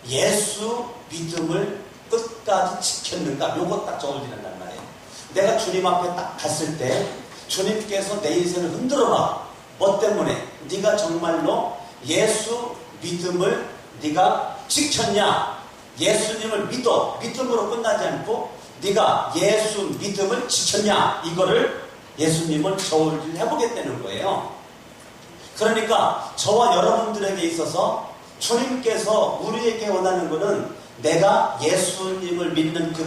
예수 믿음을 끝까지 지켰는가? 요거 딱 적어지는단 말이에요. 내가 주님 앞에 딱 갔을 때 주님께서 내 인생을 흔들어봐. 뭐 때문에? 네가 정말로 예수 믿음을 네가 지켰냐? 예수님을 믿어. 믿음으로 끝나지 않고 네가 예수 믿음을 지켰냐? 이거를 예수님을 저울질 해보겠다는 거예요. 그러니까 저와 여러분들에게 있어서 주님께서 우리에게 원하는 것은 내가 예수님을 믿는 그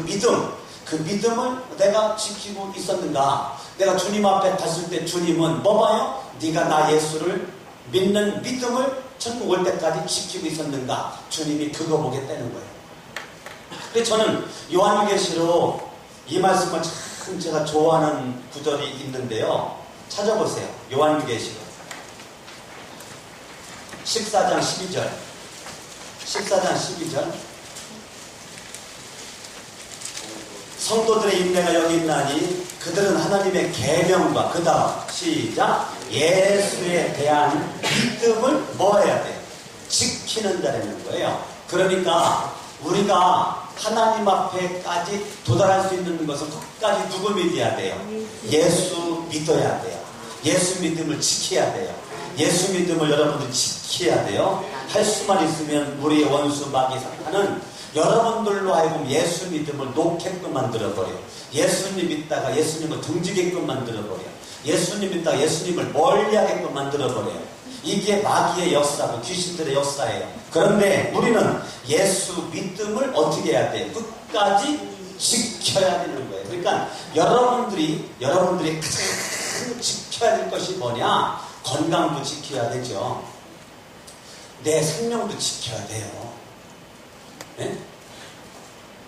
믿음을 내가 지키고 있었는가? 내가 주님 앞에 갔을 때 주님은 뭐 봐요? 네가 나 예수를 믿는 믿음을 천국 올 때까지 지키고 있었는가? 주님이 그거 보겠다는 거예요. 그래서 저는 요한계시록 이 말씀을 참 제가 좋아하는 구절이 있는데요. 찾아보세요. 요한계시록 14장 12절 14장 12절 성도들의 인내가 여기 있나니 그들은 하나님의 계명과 그 다음 시작 예수에 대한 믿음을 뭐 해야 돼요? 지키는 자라는 거예요. 그러니까 우리가 하나님 앞에까지 도달할 수 있는 것은 끝까지 누구 믿어야 돼요? 예수 믿어야 돼요. 예수 믿음을 지켜야 돼요. 예수 믿음을 여러분들 지켜야 돼요. 할 수만 있으면 우리의 원수 마귀 사탄은 여러분들로 하여금 예수 믿음을 놓게끔 만들어버려요. 예수님 믿다가 예수님을 등지게끔 만들어버려요. 예수님 믿다가 예수님을 멀리하게끔 만들어버려요. 이게 마귀의 역사고 귀신들의 역사예요. 그런데 우리는 예수 믿음을 어떻게 해야 돼요? 끝까지 지켜야 되는 거예요. 그러니까 여러분들이 가장 지켜야 될 것이 뭐냐? 건강도 지켜야 되죠. 내 생명도 지켜야 돼요. 네?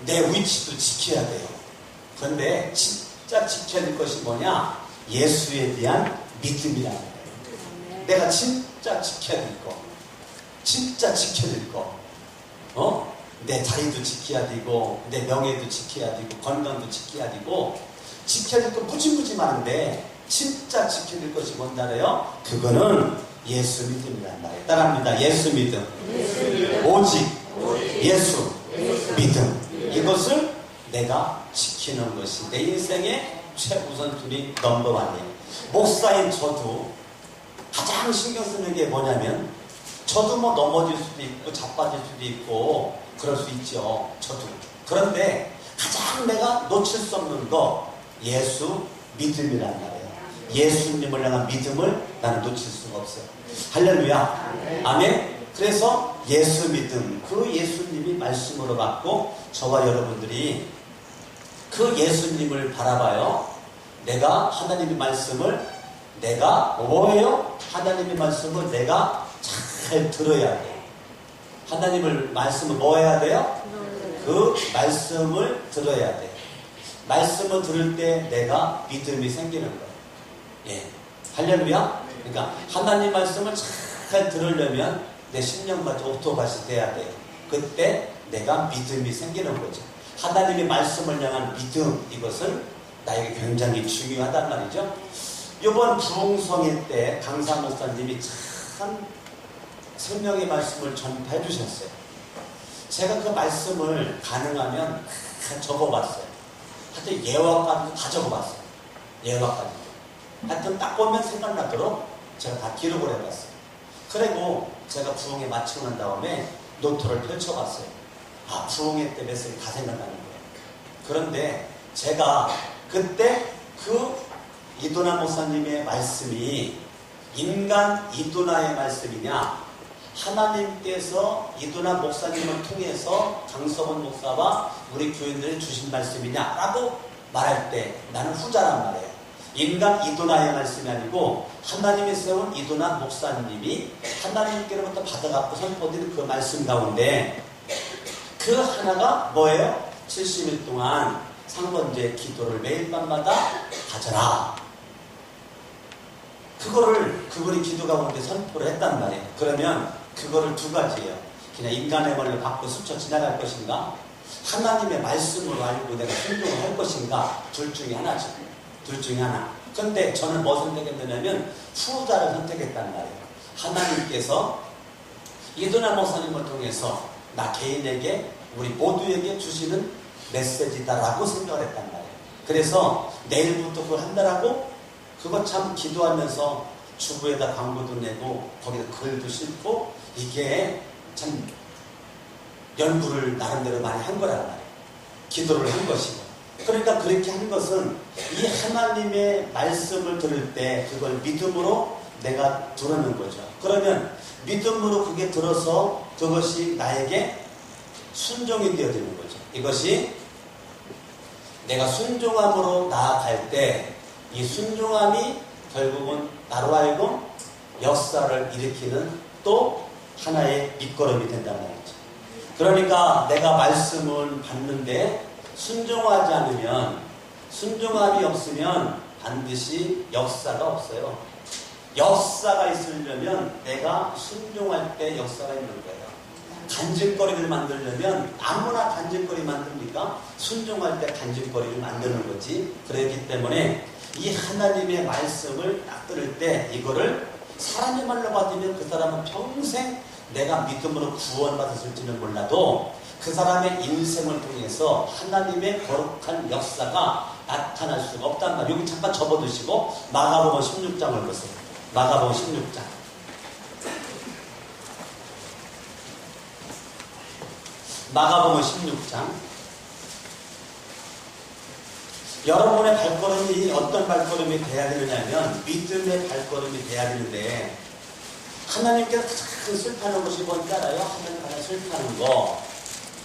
내 위치도 지켜야 돼요. 그런데 진짜 지켜야 될 것이 뭐냐? 예수에 대한 믿음이라는 거예요. 내가 진짜 지켜야 될 거, 진짜 지켜야 될 거, 내 자리도 지켜야 되고, 내 명예도 지켜야 되고, 건강도 지켜야 되고, 지켜야 될 거 무지무지 많은데, 진짜 지켜야 될 것이 뭔지 알아요? 그거는 예수 믿음이란 말이에요. 따라합니다. 예수 믿음. 오직 예수 믿음. 이것을 내가 지키는 것이 내 인생의 최우선순위 넘버원이에요. 목사인 저도 가장 신경 쓰는 게 뭐냐면 저도 뭐 넘어질 수도 있고 자빠질 수도 있고 그럴 수 있죠. 저도. 그런데 가장 내가 놓칠 수 없는 거 예수 믿음이란 말이에요. 예수님을 향한 믿음을 나는 놓칠 수가 없어요. 할렐루야. 아멘. 그래서 예수 믿음, 그 예수님이 말씀으로 받고 저와 여러분들이 그 예수님을 바라봐요. 내가 하나님의 말씀을 내가 뭐예요? 하나님의 말씀을 내가 잘 들어야 돼요. 하나님을 말씀을 뭐 해야 돼요? 그 말씀을 들어야 돼요. 말씀을 들을 때 내가 믿음이 생기는 거예요. 예. 할렐루야. 그러니까 하나님 말씀을 잘 들으려면 내 심령마저 오토바시 돼야 돼요. 그때 내가 믿음이 생기는 거죠. 하나님의 말씀을 향한 믿음, 이것은 나에게 굉장히 중요하단 말이죠. 이번 부흥성회 때 강사 목사님이 참 생명의 말씀을 전파해 주셨어요. 제가 그 말씀을 가능하면 다 적어봤어요. 하여튼 예화까지도 다 적어봤어요. 예화까지도. 하여튼 딱 보면 생각나도록 제가 다 기록을 해봤어요. 그리고 제가 부흥회 마치고 난 다음에 노트를 펼쳐봤어요. 아, 부흥회 때 메시지 다 생각나는 거예요. 그런데 제가 그때 그 이도나 목사님의 말씀이 인간 이도나의 말씀이냐, 하나님께서 이도나 목사님을 통해서 강서원 목사와 우리 교인들이 주신 말씀이냐라고 말할 때 나는 후자란 말이에요. 인간 이도나의 말씀이 아니고 하나님이 세운 이도나 목사님이 하나님께로부터 받아갖고 선포드린 그 말씀 가운데 그 하나가 뭐예요? 70일 동안 상번제 기도를 매일 밤마다 가져라. 그거를 기도 가운데 선포를 했단 말이에요. 그러면 그거를 두 가지예요. 그냥 인간의 말을 받고 스쳐 지나갈 것인가? 하나님의 말씀으로 알고 내가 순종을 할 것인가? 둘 중에 하나죠. 둘 중에 하나. 근데 저는 뭐 선택했느냐면 후자를 선택했단 말이에요. 하나님께서 이도나 목사님을 통해서 나 개인에게 우리 모두에게 주시는 메시지다라고 생각을 했단 말이에요. 그래서 내일부터 그걸 한다라고 그거 참 기도하면서 주부에다 광고도 내고 거기다 글도 싣고 이게 참 연구를 나름대로 많이 한 거란 말이에요. 기도를 한 것이고. 그러니까 그렇게 한 것은 이 하나님의 말씀을 들을 때 그걸 믿음으로 내가 들었는 거죠. 그러면 믿음으로 그게 들어서 그것이 나에게 순종이 되어지는 거죠. 이것이 내가 순종함으로 나아갈 때 이 순종함이 결국은 나로 하여금 역사를 일으키는 또 하나의 밑거름이 된다는 거죠. 그러니까 내가 말씀을 받는데 순종하지 않으면, 순종함이 없으면 반드시 역사가 없어요. 역사가 있으려면 내가 순종할 때 역사가 있는 거예요. 간질거리를 만들려면 아무나 간질거리 만듭니까? 순종할 때 간질거리를 만드는 거지. 그렇기 때문에 이 하나님의 말씀을 딱 들을 때 이거를 사람의 말로 받으면 그 사람은 평생 내가 믿음으로 구원받았을지는 몰라도 그 사람의 인생을 통해서 하나님의 거룩한 역사가 나타날 수가 없단 말이에요. 여기 잠깐 접어두시고 마가복음 16장을 보세요. 마가복음 16장. 마가복음 16장. 여러분의 발걸음이 어떤 발걸음이 돼야 되느냐면 믿음의 발걸음이 돼야 되는데 하나님께서 가장 슬퍼하는 것이 뭔지 알아요? 하나님 가장 슬퍼하는 거.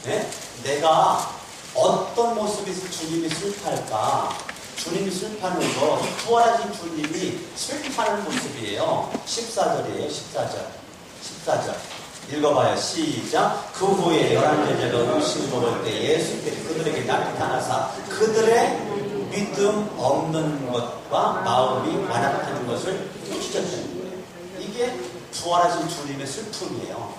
네? 내가 어떤 모습에서 주님이 슬퍼할까? 주님이 슬퍼하는 거, 부활하신 주님이 슬퍼하는 모습이에요. 14절이에요. 14절. 읽어봐요. 시작. 그 후에 11제자가 음식 먹을 때 예수께서 그들에게 나타나사 그들의 믿음 없는 것과 마음이 완악하는 것을 꾸짖었다는 거예요. 이게 부활하신 주님의 슬픔이에요.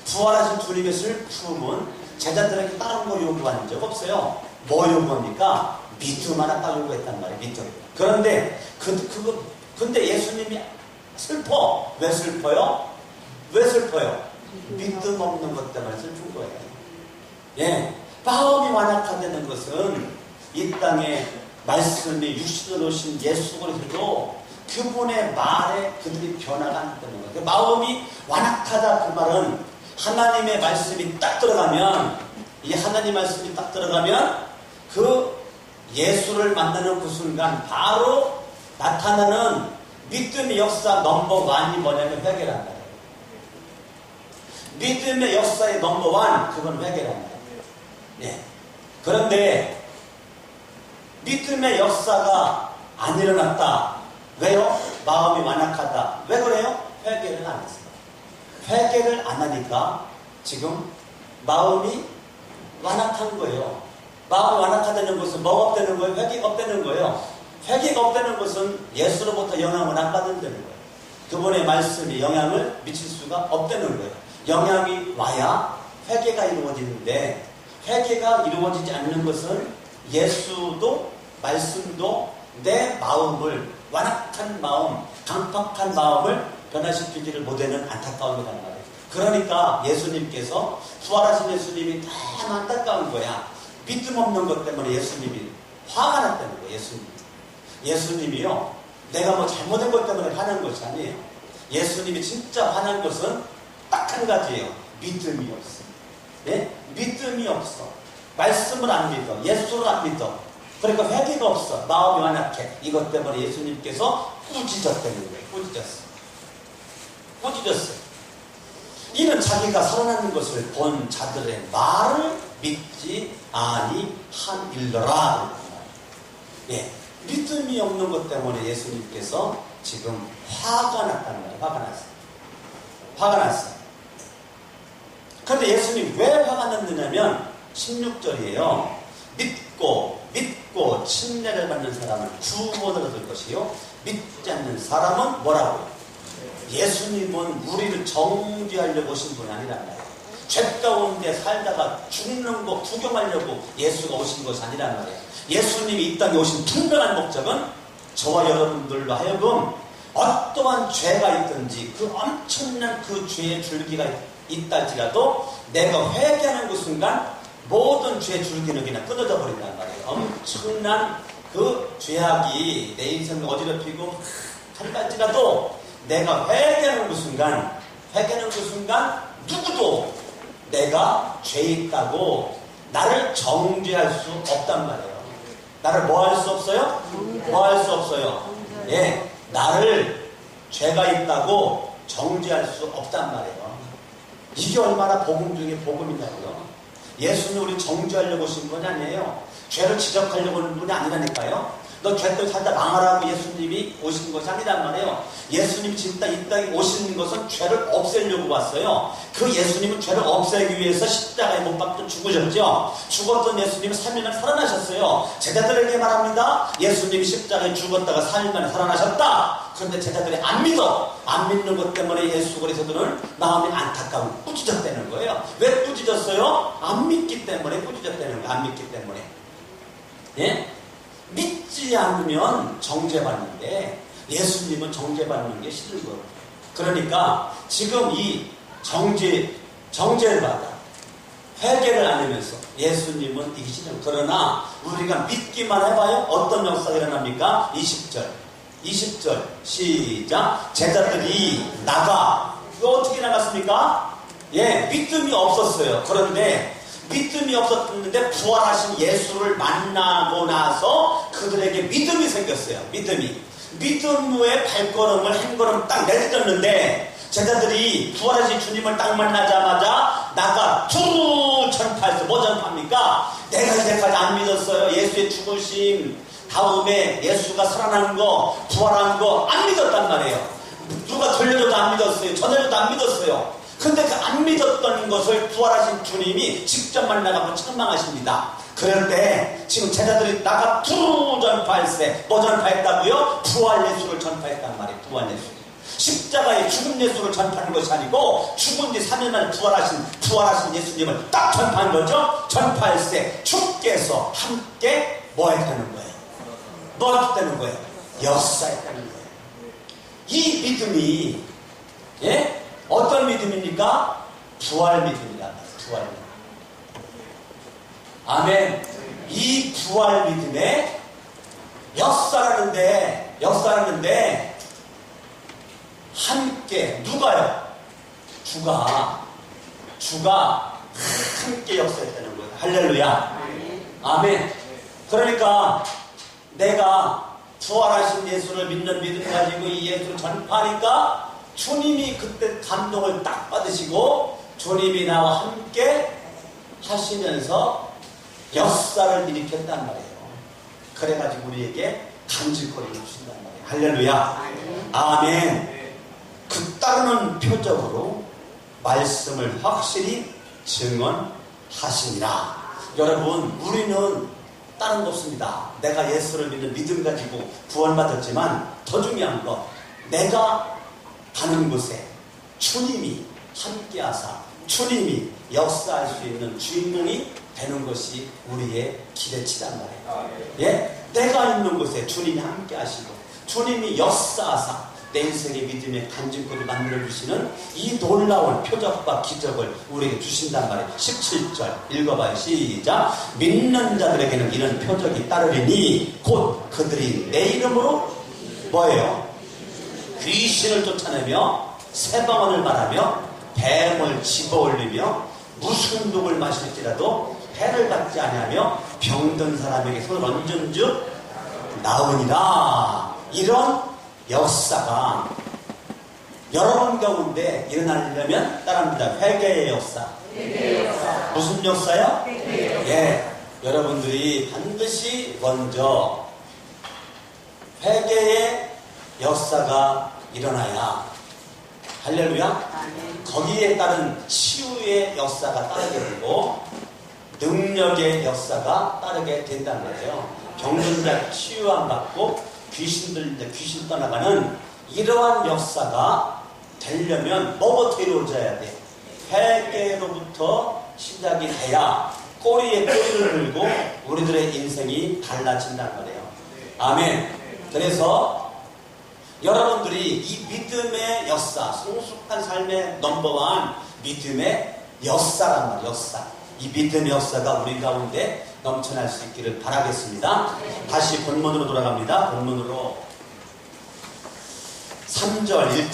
부활하신 주님의 슬픔은 제자들에게 다른 거 요구한 적 없어요. 뭐 요구합니까? 믿음 하나 딱 요구했단 말이에요. 믿음. 그런데 근데 예수님이 슬퍼. 왜 슬퍼요? 왜 슬퍼요? 믿음 없는 것 때문에 슬픈 거예요. 예, 마음이 완악하다는 것은 이 땅에 말씀이 육신으로 오신 예수 그리스도 그분의 말에 그들이 변화가 안 되는 거예요. 마음이 완악하다 그 말은 하나님의 말씀이 딱 들어가면, 이 하나님 말씀이 딱 들어가면 그 예수를 만나는 그 순간 바로 나타나는 믿음의 역사 넘버원이 뭐냐면 회개란 말이에요. 믿음의 역사의 넘버원, 그건 회개란 말이에요. 예. 그런데 믿음의 역사가 안 일어났다. 왜요? 마음이 완악하다. 왜 그래요? 회개를 안 했어요. 회개를 안 하니까 지금 마음이 완악한 거예요. 마음이 완악하다는 것은 뭐가 없다는 거예요? 회개가 없다는 거예요. 회개가 없다는 것은 예수로부터 영향을 안 받는다는 거예요. 그분의 말씀이 영향을 미칠 수가 없다는 거예요. 영향이 와야 회개가 이루어지는데, 회개가 이루어지지 않는 것은 예수도 말씀도 내 마음을, 완악한 마음, 강팍한 마음을 변화시키지를 못하는 안타까움이라는 말이에요. 그러니까 예수님께서, 부활하신 예수님이 참 안타까운 거야. 믿음 없는 것 때문에 예수님이 화가 났다는 거예요. 예수님이요, 내가 뭐 잘못한 것 때문에 화난 것이 아니에요. 예수님이 진짜 화난 것은 딱 한 가지예요. 믿음이 없어. 네? 믿음이 없어. 말씀을 안 믿어. 예수를 안 믿어. 그러니까 회개가 없어. 마음이 완악해. 이것 때문에 예수님께서 꾸짖었다는 거예요. 꾸짖었어요. 이는 자기가 살아나는 것을 본 자들의 말을 믿지 아니하일러라. 예, 믿음이 없는 것 때문에 예수님께서 지금 화가 났다는 거예요. 화가 났어요. 그런데 예수님 왜 화가 났느냐면 16절이에요. 믿고 침례를 받는 사람은 구원을 얻을 것이요, 믿지 않는 사람은 뭐라고? 예수님은 우리를 정죄하려고 오신 분이 아니란 말이에요. 죄 가운데 살다가 죽는 거 구경하려고 예수가 오신 것이 아니란 말이에요. 예수님이 이 땅에 오신 분명한 목적은 저와 여러분들로 하여금 어떠한 죄가 있든지 그 엄청난 그 죄의 줄기가 있다 할지라도 내가 회개하는 그 순간 모든 죄 줄기는 그냥 끊어져 버린단 말이에요. 엄청난 그 죄악이 내 인생을 어지럽히고 한달지라도 내가 회개하는 그 순간 누구도 내가 죄 있다고 나를 정죄할 수 없단 말이에요. 나를 뭐 할 수 없어요? 뭐 할 수 없어요? 예, 나를 죄가 있다고 정죄할 수 없단 말이에요. 이게 얼마나 복음 중에 복음이냐고요. 예수님 우리 정죄하려고 오신 분 아니에요. 죄를 지적하려고 오는 분이 아니라니까요. 너 죄도 살다 망하라고 예수님이 오신 것이 아니란 말이에요. 예수님 진짜 이 땅에 오시는 것은 죄를 없애려고 왔어요. 그 예수님은 죄를 없애기 위해서 십자가에 못 박혀 죽으셨죠. 죽었던 예수님은 3일 만에 살아나셨어요. 제자들에게 말합니다. 예수님이 십자가에 죽었다가 3일 만에 살아나셨다. 그런데 제자들이 안 믿는 것 때문에 예수 그리스도는 마음이 안타까운 꾸짖었다는 거예요. 왜 꾸짖었어요? 안 믿기 때문에 꾸짖었다는 거예요. 안 믿기 때문에. 예? 믿지 않으면 정죄받는데 예수님은 정죄받는 게 싫은 거예요. 그러니까 지금 이 정죄를 받아 회개를 안 하면서 예수님은 이기 싫은 거예요. 그러나 우리가 믿기만 해봐요. 어떤 역사가 일어납니까? 20절 시작. 제자들이 나가. 이거 어떻게 나갔습니까? 예, 믿음이 없었어요. 그런데 믿음이 없었는데 부활하신 예수를 만나고 나서 그들에게 믿음이 생겼어요. 믿음 후에 발걸음을 한 걸음 딱 내딛었는데 제자들이 부활하신 주님을 딱 만나자마자 나가 두루 전파했어요. 뭐 전파입니까? 내가 이제까지 안 믿었어요. 예수의 죽으심 다음에 예수가 살아난 거 부활한 거 안 믿었단 말이에요. 누가 들려줘도 안 믿었어요. 전해줘도 안 믿었어요. 근데 그 안 믿었던 것을 부활하신 주님이 직접 만나가고 책망하십니다. 그럴 때 지금 제자들이 나가 두루 전파했어요. 뭐 전파했다고요? 부활 예수를 전파했단 말이에요. 부활 예수. 십자가의 죽은 예수를 전파하는 것이 아니고 죽은 뒤 3일 만에 부활하신 예수님을 딱 전파한 거죠. 전파했어요. 주께서 함께 뭐 했다는 거예요? 뭐 했다는 거예요? 역사했다는 거예요. 이 믿음이 예? 어떤 믿음입니까? 부활 믿음이란 말이에요. 부활 믿음. 아멘. 이 부활 믿음에 역사라는데 함께 누가요? 주가 함께 역사했다는 거예요. 할렐루야. 아멘. 그러니까 내가 부활하신 예수를 믿는 믿음 가지고 이 예수를 전파하니까 주님이 그때 감동을 딱 받으시고 주님이 나와 함께 하시면서 역사를 일으켰단 말이에요. 그래가지고 우리에게 간질거리를 주신단 말이에요. 할렐루야. 아멘. 그 따르는 표적으로 말씀을 확실히 증언하시니라. 여러분, 우리는 다른 거 없습니다. 내가 예수를 믿는 믿음 가지고 구원받았지만 더 중요한 거, 내가 가는 곳에 주님이 함께하사 주님이 역사할 수 있는 주인공이 되는 것이 우리의 기대치란 말이에요. 예? 내가 있는 곳에 주님이 함께하시고 주님이 역사하사 내 인생의 믿음의 간증거리를 만들어주시는 이 놀라운 표적과 기적을 우리에게 주신단 말이에요. 17절 읽어봐요. 시작. 믿는 자들에게는 이런 표적이 따르리니 곧 그들이 내 이름으로 뭐예요? 귀신을 쫓아내며 새방언을 말하며 뱀을 집어올리며 무슨 독을 마실지라도 해를 받지 아니하며 병든 사람에게 손을 얹은 즉 나으니라. 이런 역사가 여러분 가운데 일어나려면 따라합니다. 회개의 역사. 무슨 역사요? 예, 여러분들이 반드시 먼저 회개의 역사가 일어나야 할렐루야. 거기에 따른 치유의 역사가 따르게 되고 능력의 역사가 따르게 된단 말이에요. 병든 자 치유함 받고 귀신 떠나가는 이러한 역사가 되려면 뭐부터 이루어져야 돼? 회개로부터 시작이 돼야 꼬리에 꼬리를 물고 우리들의 인생이 달라진단 말이에요. 아멘. 그래서 여러분들이 이 믿음의 역사, 성숙한 삶의 넘버원 믿음의 역사란 말이에요. 역사. 이 믿음의 역사가 우리 가운데 넘쳐날 수 있기를 바라겠습니다. 다시 본문으로 돌아갑니다. 본문으로 3절,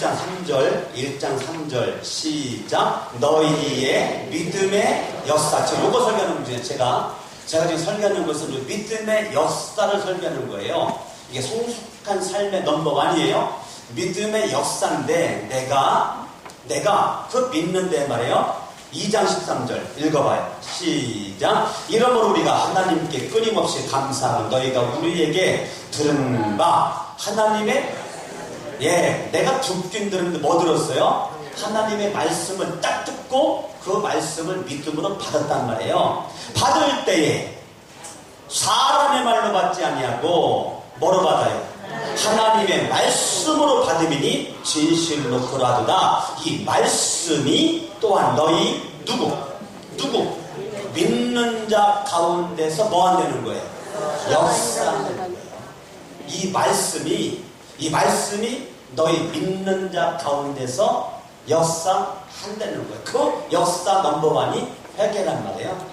1장 3절 시작. 너희의 믿음의 역사. 지금 요거 설교하는 거예요. 제가 지금 설교하는 것은 믿음의 역사를 설교하는 거예요. 이게 성숙한 삶의 넘버원이에요. 믿음의 역사인데 내가 그 믿는데 말이에요. 2장 13절 읽어봐요. 시작. 이러므로 우리가 하나님께 끊임없이 감사하는 너희가 우리에게 들은 바 하나님의 내가 듣긴 들었는데 뭐 들었어요? 하나님의 말씀을 딱 듣고 그 말씀을 믿음으로 받았단 말이에요. 받을 때에 사람의 말로 받지 아니하고 뭐로 받아요? 하나님의 말씀으로 받음이니 진실로 그러하도다. 이 말씀이 또한 너희 누구 믿는 자 가운데서 뭐 한다는 거예요? 역사하는 거예요. 이 말씀이 너희 믿는 자 가운데서 역사한다는 거예요. 그 역사 넘버원이 회개란 말이에요.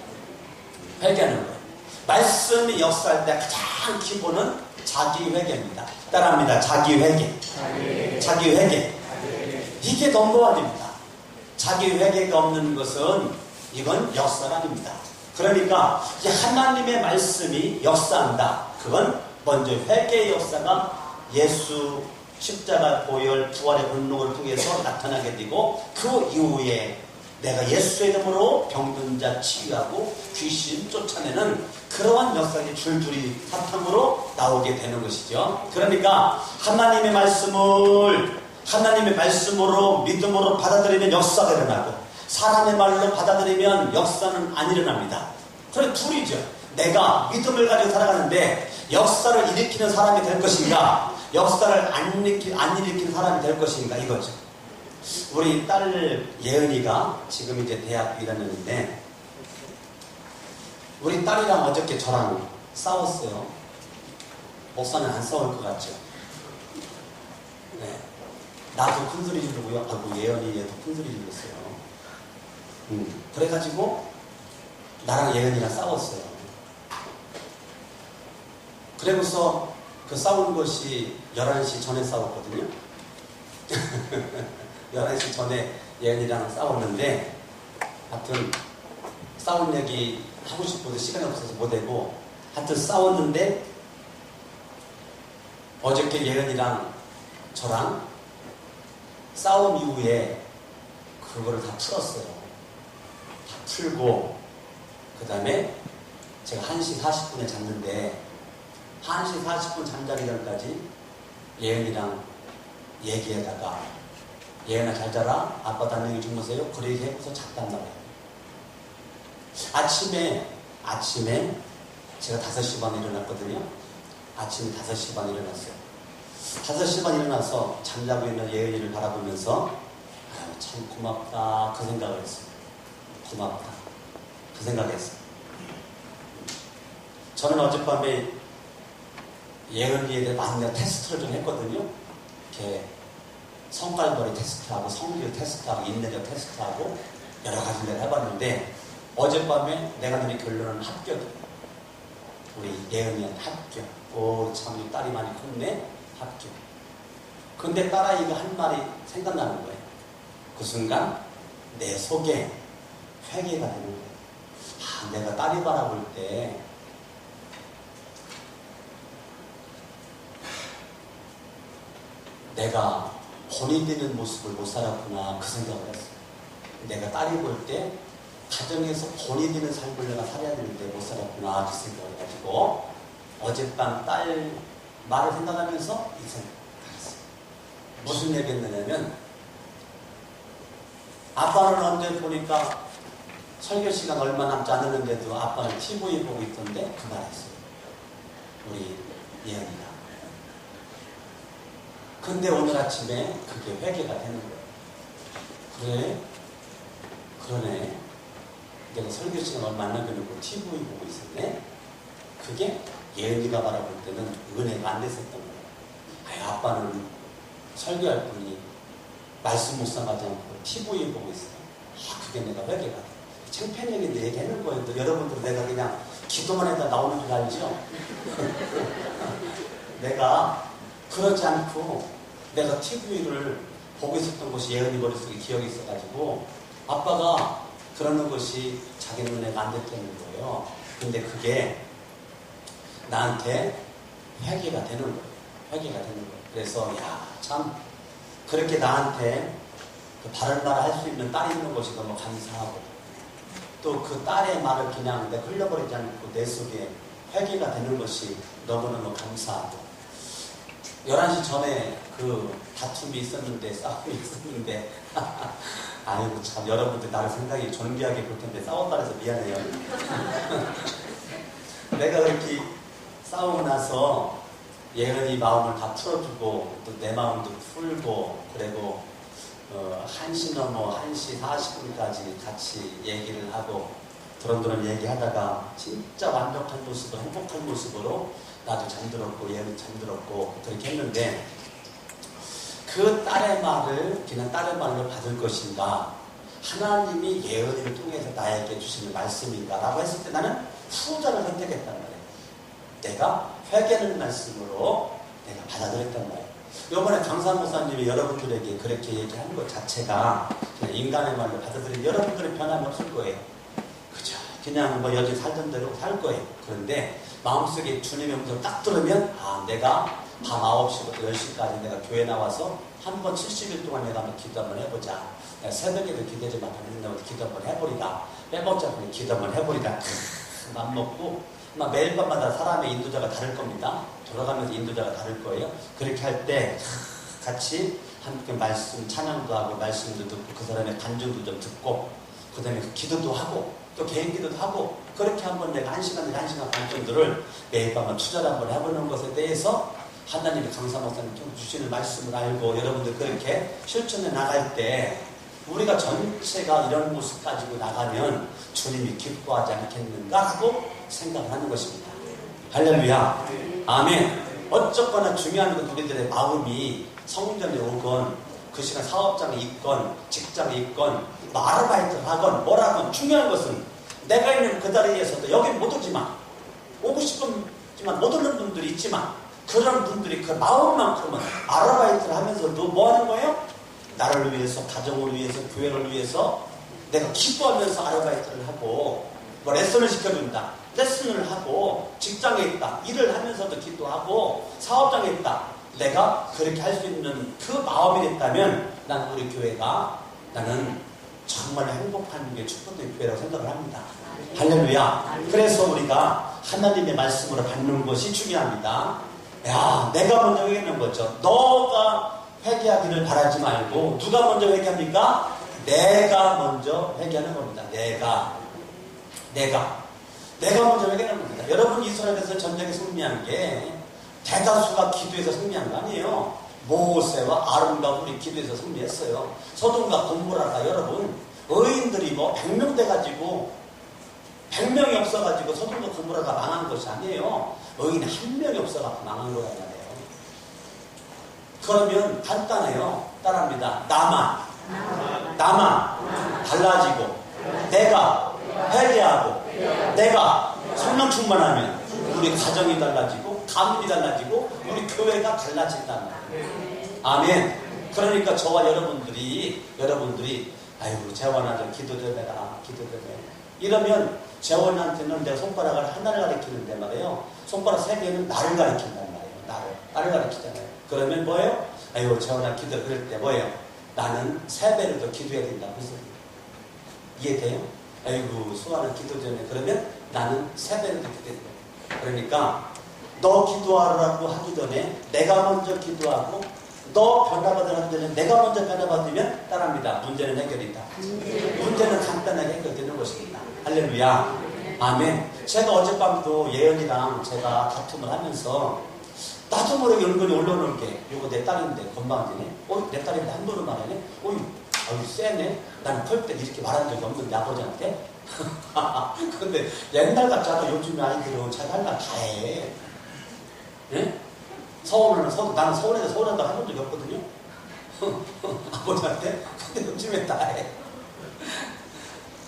회개하는 거예요. 말씀이 역사할 때 가장 기본은 자기 회개입니다. 따라합니다. 자기 회개. 이게 넘버원입니다. 자기 회개가 없는 것은 이건 역사가 아닙니다. 그러니까 하나님의 말씀이 역사한다. 그건 먼저 회개의 역사가 예수 십자가 보혈 부활의 운동을 통해서 나타나게 되고 그 이후에 내가 예수의 이름으로 병든 자 치유하고 귀신 쫓아내는 그러한 역사가 줄줄이 사탕으로 나오게 되는 것이죠. 그러니까 하나님의 말씀으로 믿음으로 받아들이면 역사가 일어나고 사람의 말로 받아들이면 역사는 안 일어납니다. 그래 둘이죠. 내가 믿음을 가지고 살아가는데 역사를 일으키는 사람이 될 것인가, 역사를 안 일으키는 사람이 될 것인가, 이거죠. 우리 딸 예은이가 지금 이제 대학 1학년인데 우리 딸이랑 어저께 저랑 싸웠어요. 목사는 안 싸울 것 같죠? 네. 나도 큰소리 지르고요. 예은이 얘도 큰소리 질렀어요. 그래가지고 나랑 예은이랑 싸웠어요. 그러고서 그 싸운 것이 11시 전에 싸웠거든요. 11시 전에 예은이랑 싸웠는데 하여튼 싸운 얘기 하고 싶어도 시간이 없어서 못하고 하여튼 싸웠는데 어저께 예은이랑 저랑 싸운 이후에 그거를 다 풀었어요. 다 풀고 그 다음에 제가 1시 40분에 잤는데 1시 40분 잠자기 전까지 예은이랑 얘기하다가 예은아 잘 자라? 아빠 단명히 주무세요? 그렇게 해서 잤단 말이에요. 아침에 제가 5시 반에 일어났거든요. 아침에 5시 반에 일어났어요. 5시 반에 일어나서 잠자고 있는 예은이를 바라보면서 참 고맙다 그 생각을 했어요. 고맙다 그 생각했어요. 저는 어젯밤에 예은이에 대해 많은 테스트를 좀 했거든요. 이렇게 성깔벌이 테스트하고 성질 테스트하고 인내력 테스트하고 여러 가지를 해봤는데 어젯밤에 내가 내린 결론은 합격이에요. 우리 예은이는 합격. 오, 참 우리 딸이 많이 컸네. 합격. 근데 딸아이가 한 말이 생각나는 거예요. 그 순간 내 속에 회개가 되는 거예요. 내가 딸이 바라볼 때 내가 본이 되는 모습을 못 살았구나 그 생각을 했어요. 내가 딸이 볼 때 가정에서 본이 되는 삶을 내가 살아야 되는데 못 살았구나 그 생각을 가지고 어젯밤 딸 말을 생각하면서 이 생각을 했어요. 무슨 얘기 했느냐면 아빠는 언제 보니까 설교 시간 얼마 남지 않았는데도 아빠는 TV 보고 있던데 그 말 했어요. 우리 예언이가. 근데 오늘 아침에 그게 회개가 되는 거예요. 그러네. 내가 설교 시간 얼마 안 남겨놓고 TV 보고 있었네. 그게 예은이가 바라볼 때는 은혜가 안 됐었던 거예요. 아빠는 설교할 분이 말씀 묵상하지 않고 TV 보고 있어요. 그게 내가 회개가 돼. 창피하게 얘기하는 거예요. 여러분들 내가 그냥 기도만 해도 나오는 줄 알죠? 내가 그러지 않고 내가 TV를 보고 있었던 것이 예언이 머릿속에 기억이 있어가지고 아빠가 그러는 것이 자기 눈에 안 됐다는 거예요. 근데 그게 나한테 회개가 되는 거예요. 회개가 되는 거예요. 그래서 참 그렇게 나한테 그 바른 말을 할 수 있는 딸이 있는 것이 너무 감사하고 또 그 딸의 말을 그냥 내가 흘려버리지 않고 내 속에 회개가 되는 것이 너무너무 감사하고 11시 전에 그 다툼이 있었는데 싸움이 있었는데 아이고 참 여러분들 나를 상당히 존귀하게 볼 텐데 싸웠다 해서 미안해요. 내가 그렇게 싸우고 나서 예은이 마음을 다 풀어주고 또 내 마음도 풀고 그리고 1시 넘어 1시 40분까지 같이 얘기를 하고 도런도런 얘기하다가 진짜 완벽한 모습으로 행복한 모습으로 나도 잠들었고 예은이 잠들었고 그렇게 했는데 그 딸의 말을 그냥 딸의 말로 받을 것인가 하나님이 예언을 통해서 나에게 주시는 말씀인가 라고 했을 때 나는 후자를 선택했단 말이에요. 내가 회개하는 말씀으로 내가 받아들였단 말이에요. 이번에 강사 목사님이 여러분들에게 그렇게 얘기하는 것 자체가 그냥 인간의 말로 받아들이는 여러분들의 변함이 없을 거예요. 그죠? 그냥 뭐 여기 살던 대로 살 거예요. 그런데 마음속에 주님의 음성 딱 들으면 내가 밤 9시부터 10시까지 내가 교회 나와서 한 번 70일 동안 내가 한번 기도 한번 해보자. 새벽에도 기도하지 마. 밤에 기도 한번 해버리다. 빼먹자. 기도 한번 해버리다. 맘 먹고 매일 밤마다 사람의 인도자가 다를 겁니다. 돌아가면서 인도자가 다를 거예요. 그렇게 할 때 같이 함께 말씀 찬양도 하고 말씀도 듣고 그 사람의 간증도 좀 듣고 그 다음에 기도도 하고 또 개인 기도도 하고 그렇게 한번 내가 1시간 내지 1시간 반 정도를 매일 밤만 투자를 한번 해보는 것에 대해서 하나님의 강사 목사님 주시는 말씀을 알고 여러분들 그렇게 실천해 나갈 때 우리가 전체가 이런 모습 가지고 나가면 주님이 기뻐하지 않겠는가 하고 생각을 하는 것입니다. 할렐루야. 아멘. 어쨌거나 중요한 건 우리들의 마음이 성전에 오건 그 시간 사업장에 있건 직장에 있건 아르바이트를 하건 뭐라건 중요한 것은 내가 있는 그 자리에서도 여긴 못 오지만 오고 싶지만 못 오는 분들이 있지만 그런 분들이 그 마음만큼은 아르바이트를 하면서도 뭐 하는 거예요? 나를 위해서, 가정을 위해서, 교회를 위해서 내가 기도하면서 아르바이트를 하고 뭐 레슨을 시켜준다. 레슨을 하고 직장에 있다. 일을 하면서도 기도하고 사업장에 있다. 내가 그렇게 할 수 있는 그 마음이 됐다면 나는 우리 교회가 나는 정말 행복한 게 축복된 교회라고 생각을 합니다. 할렐루야. 그래서 우리가 하나님의 말씀으로 받는 것이 중요합니다. 내가 먼저 회개하는 거죠. 너가 회개하기를 바라지 말고 누가 먼저 회개합니까? 내가 먼저 회개하는 겁니다. 내가 먼저 회개하는 겁니다. 여러분 이스라엘에서 전쟁에 승리한 게 대다수가 기도해서 승리한 거 아니에요. 모세와 아론과 우리 기도해서 승리했어요. 소돔과 고모라가 여러분 의인들이 뭐 100명 돼가지고 100명이 없어가지고 소돔과 고모라가 망한 것이 아니에요. 의인이 한 명이 없어가지고 망한 거란 말이에요. 그러면 간단해요. 따라합니다. 나만 달라지고 내가 회개하고 내가 성령 충만하면 우리 가정이 달라지고 가문이 달라지고 우리 교회가 달라진단 말이에요. 아멘. 그러니까 저와 여러분들이 아이고 재원아 좀 기도 좀 해라. 이러면 재원한테는 내가 손가락을 하나를 가리키는데 말이에요. 손가락 3개는 나를 가리킨단 말이에요. 나를 가리키잖아요. 그러면 뭐예요? 아이고 재원아 기도 그럴 때 뭐예요? 나는 3배를 더 기도해야 된다고 했어요. 이해돼요? 아이고 수아는 기도 전에 그러면 나는 3배를 더 기도해야 돼요. 그러니까 너 기도하라고 하기 전에 내가 먼저 기도하고 너 변화받으라기 전에 내가 먼저 변화받으면 따라합니다. 문제는 해결이다. 문제는 간단하게 해결되는 것입니다. 할렐루야. 아멘. 제가 어젯밤도 예언이랑 제가 다툼을 하면서 나도 모르게 은근히 올려놓은 게 요거 내 딸인데 건방지네. 내 딸인데 한 번은 말하네. 아유 세네. 나는 클 때 이렇게 말한 적이 없는데 아버지한테. 근데 옛날 같지 않아. 요즘 아이들은 자기 할 말 다 해. 네? 나는 서울에서 서울한다고 해본 적이 없거든요. 아버지한테. 근데 요즘에 다 해.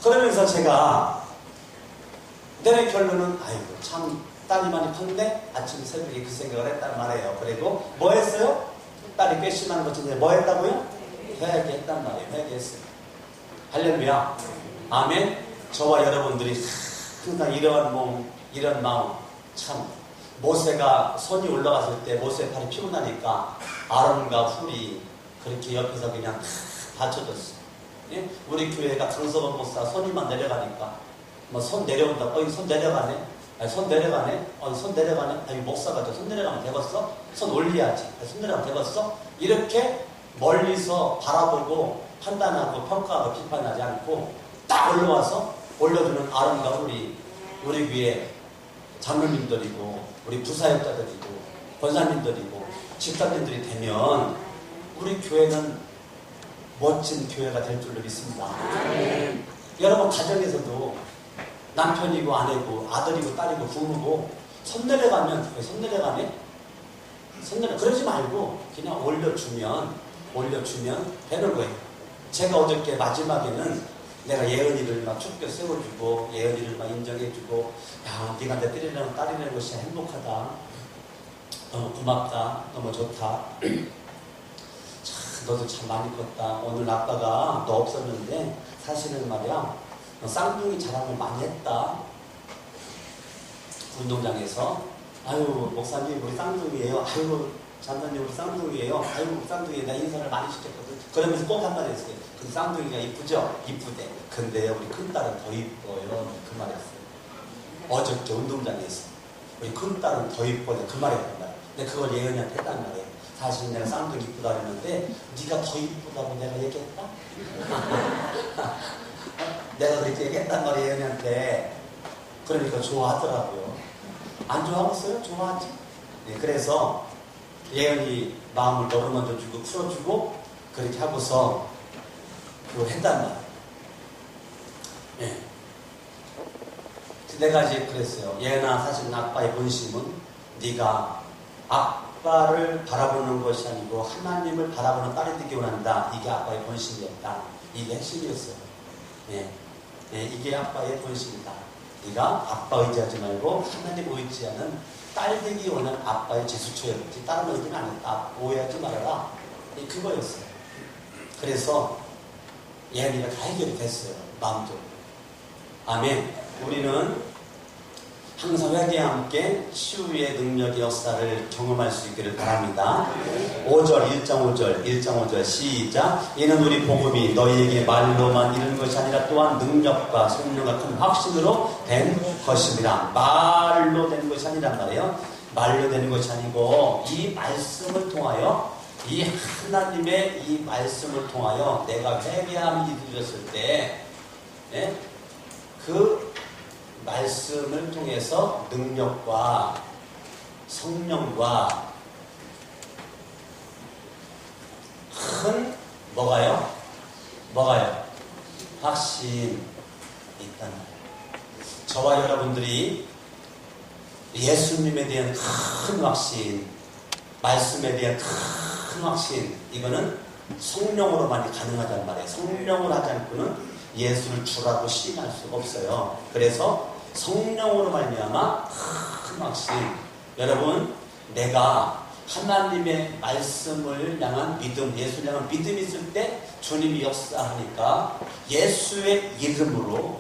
그러면서 제가 내 결론은 아이고 참 딸이 많이 컸네. 아침 새벽에 그 생각을 했단 말이에요. 그리고 뭐 했어요? 딸이 괘씸한 것 중에 뭐 했다고요? 회개했단 말이에요. 회개했어요. 할렐루야. 아멘. 저와 여러분들이 항상 이런 몸, 이런 마음, 참 모세가 손이 올라갔을 때 모세의 팔이 피곤하니까 아론과 훌이 그렇게 옆에서 그냥 받쳐줬어. 예? 우리 교회가 강서원 목사 손이만 내려가니까 뭐 손 내려온다. 손 내려가네. 아니, 손 내려가네. 손 내려가네. 아니, 목사가 손 내려가면 되겠어? 손 올려야지. 손 내려가면 되겠어? 이렇게 멀리서 바라보고 판단하고 평가하고 비판하지 않고 딱 올라와서 올려주는 아름과 우리 교회 장로님들이고 우리 부사역자들이고 권사님들이고 집사님들이 되면 우리 교회는 멋진 교회가 될 줄로 믿습니다. 여러분 가정에서도 남편이고 아내고 아들이고 딸이고 부모고 손 내려가면 손 내려가네? 그러지 말고 그냥 올려주면 되는 거예요. 제가 어저께 마지막에는 내가 예은이를 막 축켜 세워주고 예은이를 막 인정해주고 야 네가 내 딸이라는 것이 행복하다. 너무 고맙다. 너무 좋다. 참 너도 참 많이 컸다. 오늘 아빠가 너 없었는데 사실은 말이야 너 쌍둥이 자랑을 많이 했다. 운동장에서 아유 목사님 우리 쌍둥이에요. 아유 장사님 우리 쌍둥이에요. 아유 쌍둥이 나 인사를 많이 시켰거든. 그러면서 꼭 한마디 했어요. 그 쌍둥이가 이쁘죠? 이쁘대. 근데 우리 큰딸은 더 이뻐요. 그 말했어요. 어저께 운동장에서 우리 큰딸은 더 이뻐요. 그 말했단 말이에요. 근데 그걸 예은이한테 했단 말이에요. 사실 내가 쌍둥이 이쁘다 그랬는데 네가 더 이쁘다고 내가 얘기했다? 내가 그렇게 얘기했단 말이에요. 예은이한테. 그러니까 좋아하더라고요. 안 좋아하겠어요? 좋아하지. 네, 그래서 예은이 마음을 너그러져 주고 풀어주고 그렇게 하고서 그걸 했단 말이에요. 네. 내가 이제 그랬어요. 예은아 사실 아빠의 본심은 네가 아빠를 바라보는 것이 아니고 하나님을 바라보는 딸이 되기 원한다. 이게 아빠의 본심이었다. 이게 핵심이었어요. 네. 네, 이게 아빠의 본심이다. 네가 아빠 의지하지 말고 하나님 의지하는 딸 되기 원하는 아빠의 제수처였지 다른 의지는 아니었다. 오해하지 말아라. 그거였어요. 그래서 예언이가 다 해결이 됐어요. 마음적으로. 아멘. 우리는 항상 회개와 함께 치유의 능력의 역사를 경험할 수 있기를 바랍니다. 1장 5절 시작. 이는 우리 복음이 너희에게 말로만 이르는 것이 아니라 또한 능력과 성령과 큰 확신으로 된 것입니다. 말로 되는 것이 아니란 말이에요. 말로 되는 것이 아니고 이 말씀을 통하여 이 하나님의 이 말씀을 통하여 내가 회개함이 이루어졌을 때 그 말씀을 통해서 능력과 성령과 큰 뭐가요? 확신이 있다는 거예요. 저와 여러분들이 예수님에 대한 큰 확신, 말씀에 대한 큰 확신, 이거는 성령으로만 가능하단 말이에요. 성령을 하지 않고는 예수를 주라고 시인할 수가 없어요. 그래서 성령으로 말미암아 큰 확신. 여러분, 내가 하나님의 말씀을 향한 믿음, 예수를 향한 믿음이 있을 때 주님이 역사하니까 예수의 이름으로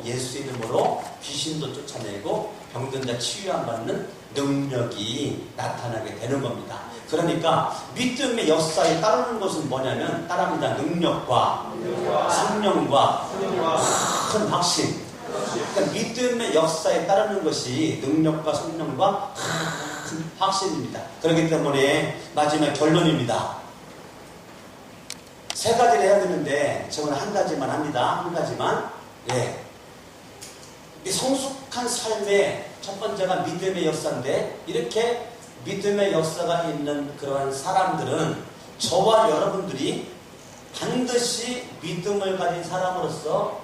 귀신도 쫓아내고 병든 자 치유함 받는 능력이 나타나게 되는 겁니다. 그러니까 믿음의 역사에 따르는 것은 뭐냐면 따릅니다. 능력과 성령과 큰 확신. 그러니까 믿음의 역사에 따르는 것이 능력과 성령과 큰 확신입니다. 그렇기 때문에 마지막 결론입니다. 세 가지를 해야 되는데 저는 한 가지만 합니다. 한 가지만. 이 성숙한 삶의 첫 번째가 믿음의 역사인데 이렇게 믿음의 역사가 있는 그러한 사람들은 저와 여러분들이 반드시 믿음을 가진 사람으로서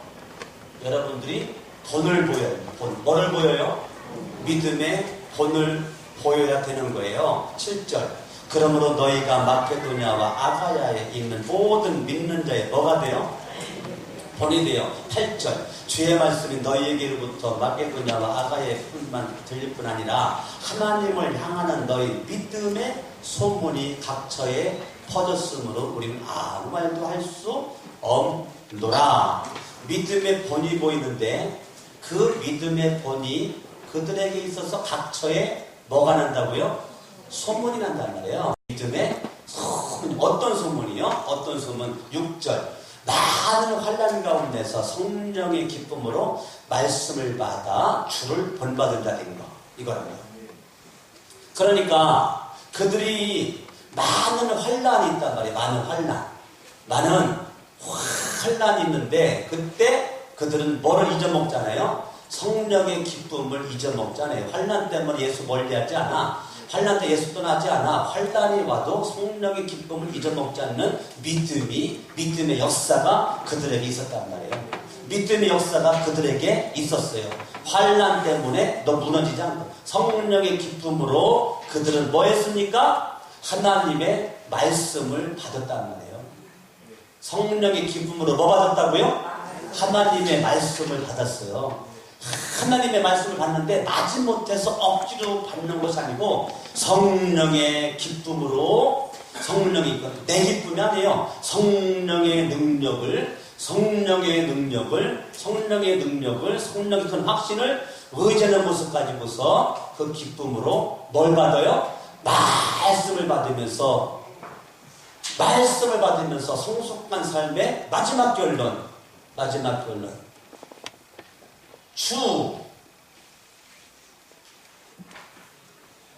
여러분들이 본을 보여요. 뭐를 보여요? 믿음의 본을 보여야 되는 거예요. 7절. 그러므로 너희가 마케도냐와 아가야에 있는 모든 믿는 자의 뭐가 돼요? 본이 되어 8절 주의 말씀이 너희에게로부터 마게도냐와 아가의 뿐만 들릴 뿐 아니라 하나님을 향하는 너희 믿음의 소문이 각처에 퍼졌으므로 우리는 아무 말도 할 수 없노라. 믿음의 본이 보이는데 그 믿음의 본이 그들에게 있어서 각처에 뭐가 난다고요? 소문이 난단 말이에요. 믿음의 소문. 어떤 소문이요? 어떤 소문? 6절 많은 환난 가운데서 성령의 기쁨으로 말씀을 받아 주를 본받은 자들인 거. 이거랍니다. 그러니까 그들이 많은 환난이 있단 말이에요. 많은 환난. 많은 환난이 있는데 그때 그들은 뭐를 잊어먹잖아요? 성령의 기쁨을 잊어먹잖아요. 환난 때문에 예수 멀리하지 않아. 환난 때 예수 떠나지 않아. 환난이 와도 성령의 기쁨을 잊어먹지 않는 믿음의 역사가 그들에게 있었단 말이에요. 믿음의 역사가 그들에게 있었어요. 환난 때문에 너 무너지지 않고 성령의 기쁨으로 그들은 뭐 했습니까? 하나님의 말씀을 받았단 말이에요. 성령의 기쁨으로 뭐 받았다고요? 하나님의 말씀을 받았어요. 하나님의 말씀을 받는데 마지못해서 억지로 받는 것이 아니고 성령의 기쁨으로 성령이 내 기쁨이 아니에요. 성령의 능력을 성령의 큰 확신을 의지하는 모습 가지고서 그 기쁨으로 뭘 받아요? 말씀을 받으면서 성숙한 삶의 마지막 결론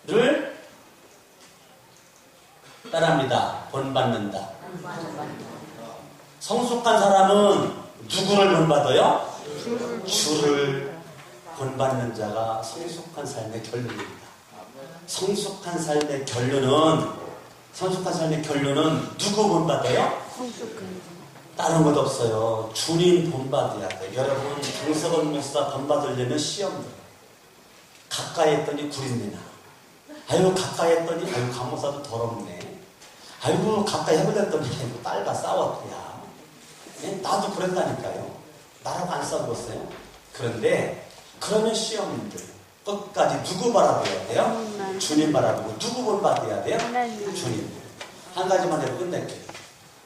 주를 따라합니다. 본받는다. 성숙한 사람은 누구를 본받아요? 주를 본받는 자가 성숙한 삶의 결론입니다. 성숙한 삶의 결론은 누구 본받아요? 다른 것 없어요. 주님 본받아야 돼요. 여러분 강석원 목사 본받으려면 시험 들어요. 가까이 했더니 구린내나. 아이고 가까이 했더니 아이고 강목사도 더럽네. 아이고 가까이 해보랬더니 아이고 딸과 싸웠구야. 나도 그랬다니까요. 나라고 안 싸웠어요. 그런데 그러면 시험인들 끝까지 누구 바라봐야 돼요? 주님 바라보고 누구 본받아야 돼요? 주님. 한 가지만 해도 끝낼게요.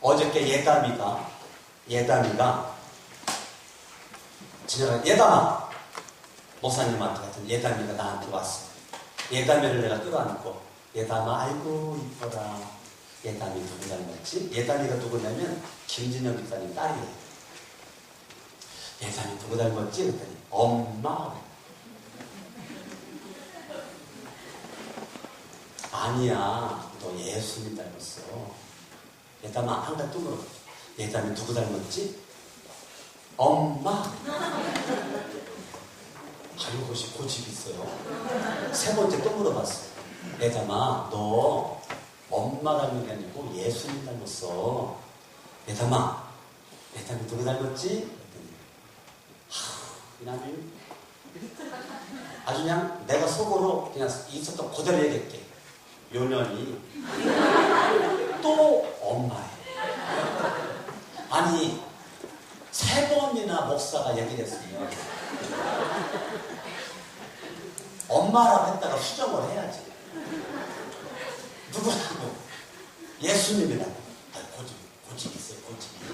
어저께 예담이가 예담아 목사님한테 같은 예담이가 나한테 왔어. 예담이를 내가 끌어안고 예담아 아이고 이뻐라. 예담이 누구 닮았지? 예담이가 누구냐면 김진영 집사님 딸이에요. 예담이 누구 닮았지? 그랬더니 엄마. 아니야 너 예수님 닮았어. 예담아 한 가지 또 물어봐. 예담이 누구 닮았지? 엄마. 아유 고집 있어요. 세 번째 또 물어봤어요. 예담아 너 엄마 닮은 게 아니고 예수님 닮았어. 예담아 예담이 누구 닮았지? 그랬더니 나는 아주 그냥 내가 속으로 그냥 있었던 그대로 얘기할게. 요년이 또 엄마예요. 아니 3번이나 목사가 얘기를 했으면 엄마라고 했다가 수정을 해야지. 누구라고? 예수님이라고. 고집이 있어요. 고집이.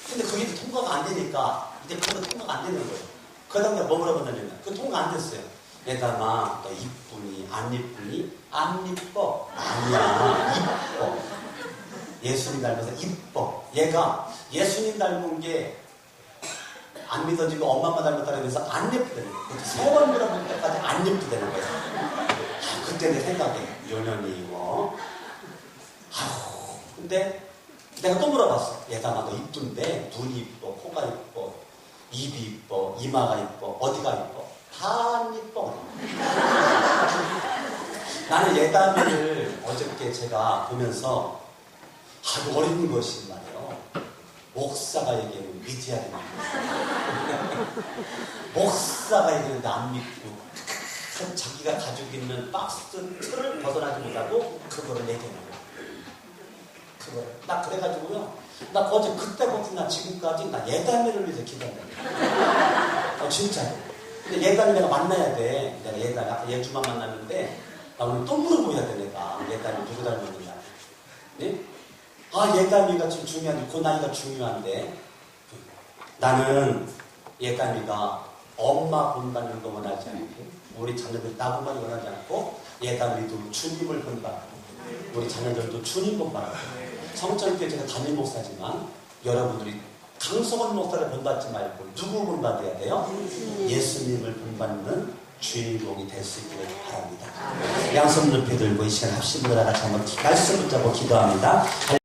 근데 그게 통과가 안 되니까 이제 그거 통과가 안 되는 거예요. 그 다음에 뭐 물어봤냐면 그 통과 안 됐어요. 예담아 너 이쁘니 안 이쁘니? 안 이뻐. 아니야 이뻐. 예수님 닮아서 이뻐. 얘가 예수님 닮은 게 안 믿어지고 엄마만 닮았다고 해서 안 예쁘다는 거예요. 3번 물어볼 때까지 안 예쁘다는 거예요. 그때 내 생각에 요년이 근데 내가 또 물어봤어. 예담아 너 이쁜데 눈이 이뻐, 코가 이뻐, 입이 이뻐, 이마가 이뻐, 어디가 이뻐? 다 안 이뻐. 나는 예담이를 어저께 제가 보면서 아주 어린 것이 말이에요. 목사가 얘기하면 위대하게 목사가 얘기하는데 안 믿고 자기가 가지고 있는 박스 틀을 벗어나지 못하고 그거를 얘기하는 거예요. 그거를 나 그래가지고요 나 어제 그때부터 나 지금까지 나 예담이를 위해서 기도한다. 진짜. 근데 예담이 내가 만나야 돼. 내가 예담이 아까 예주만 만났는데 나 오늘 또 물어보야 돼 내가. 예담이 누구 닮았느냐. 네? 아 예담이가 지금 중요한데 그 나이가 중요한데 나는 예담이가 엄마 본받는 거 원하지 않고 우리 자녀들 나 본받는 거 원하지 않고 예담이도 주님을 본받고 우리 자녀들도 주님 본받고 성전교회 제가 담임 목사지만 여러분들이 강성원 목사를 본받지 말고 누구 본받아야 돼요? 예수님을 본받는 주인공이 될 수 있기를 바랍니다. 양손 높이 들고 이 시간 합심으로 같이 한번 말씀 붙잡고 기도합니다.